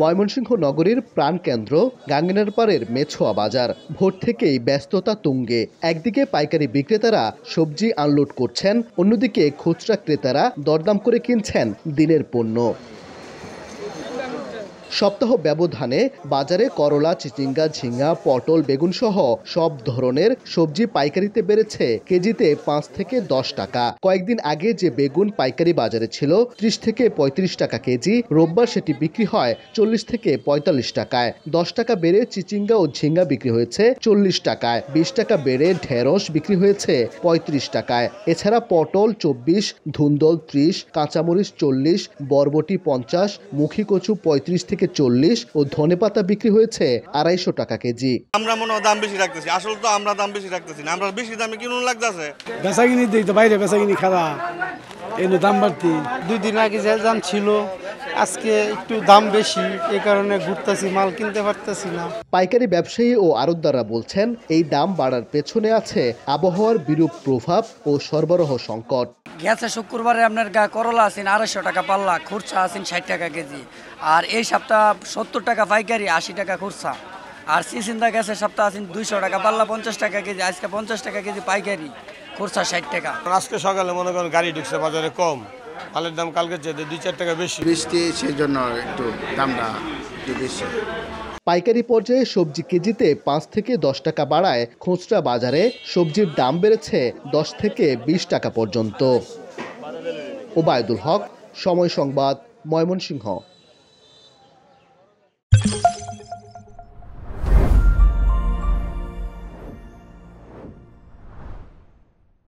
ময়মনসিংহ নগরীর প্রাণকেন্দ্র গাঙ্গিনার পাড়ের মেছোয়া বাজার ভোর থেকেই ব্যস্ততা তুঙ্গে। একদিকে পাইকারি বিক্রেতারা সবজি আনলোড করছেন, অন্যদিকে খুচরা ক্রেতারা দরদাম করে কিনছেন দিনের পণ্য। সপ্তাহ ব্যবধানে বাজারে করলা, চিচিঙ্গা, ঝিঙ্গা, পটল, বেগুন সহ সব ধরনের সবজি পাইকারিতে বেড়েছে কেজিতে 5 থেকে 10 টাকা। কয়েকদিন আগে যে বেগুন পাইকারি বাজারে ছিল 30 থেকে 35 টাকা কেজি, রোববার সেটি বিক্রি হয় 40 থেকে 45 টাকায়। 10 টাকা বেড়ে চিচিঙ্গা ও ঝিঙ্গা বিক্রি হয়েছে 40 টাকায়। 20 টাকা বেড়ে ঢেঁড়স বিক্রি হয়েছে 35 টাকায়। এছাড়া পটল 24, ধুন্দল 30, কাঁচামরিচ 40, বরবটি 50, মুখী কচু 35 থেকে 40 ও ধনেপাতা বিক্রি হয়েছে 250 টাকা কেজি। আমরা মনে হয় দাম বেশি রাখতেছি, আসলে তো আমরা দাম বেশি রাখতেছি না, আমরা বেশি দামে কিনুন লাগতেছে। বেচাকিনি দিই তো বাইরে বেচাকিনি খাওয়া এই দাম বাড়তি। 2 দিন আগে যে দাম ছিল আজকে একটু দাম বেশি, এই কারণে ঘুরতেছি, মাল কিনতে পারতেছি না। পাইকারি ব্যবসায়ী ও আড়তদাররা বলছেন এই দাম বাড়ার পেছনে আছে আবহাওয়ার বিরূপ প্রভাব ও সরবরাহ সংকট। গেছে শুক্রবারে আপনার করলা আছেন 250 টাকা পাল্লা, খুরসা আছেন 60 টাকা কেজি, আর এই সপ্তাহ 70 টাকা পাইকারি, 80 টাকা খুরসা। আর চিচিঙ্গা গেছে সপ্তাহ আছেন 200 টাকা পাল্লা, 50 টাকা কেজি, আজকে 50 টাকা কেজি পাইকারি, খুরসা 60 টাকা। আজকে সকালে মনে করেন গাড়ি ঢুকছে বাজারে কম, ফলের দাম কালকে চেয়ে 2-4 টাকা বেশি। বৃষ্টি সেই জন্য একটু দামটা একটু বেশি। পাইকারি পর্যায়ে সবজি কেজিতে 5 থেকে 10 টাকা বাড়ায় খুচরা বাজারে সবজির দাম বেড়েছে 10 থেকে 20 টাকা পর্যন্ত। ওবায়দুল হক, সময় সংবাদ, ময়মনসিংহ।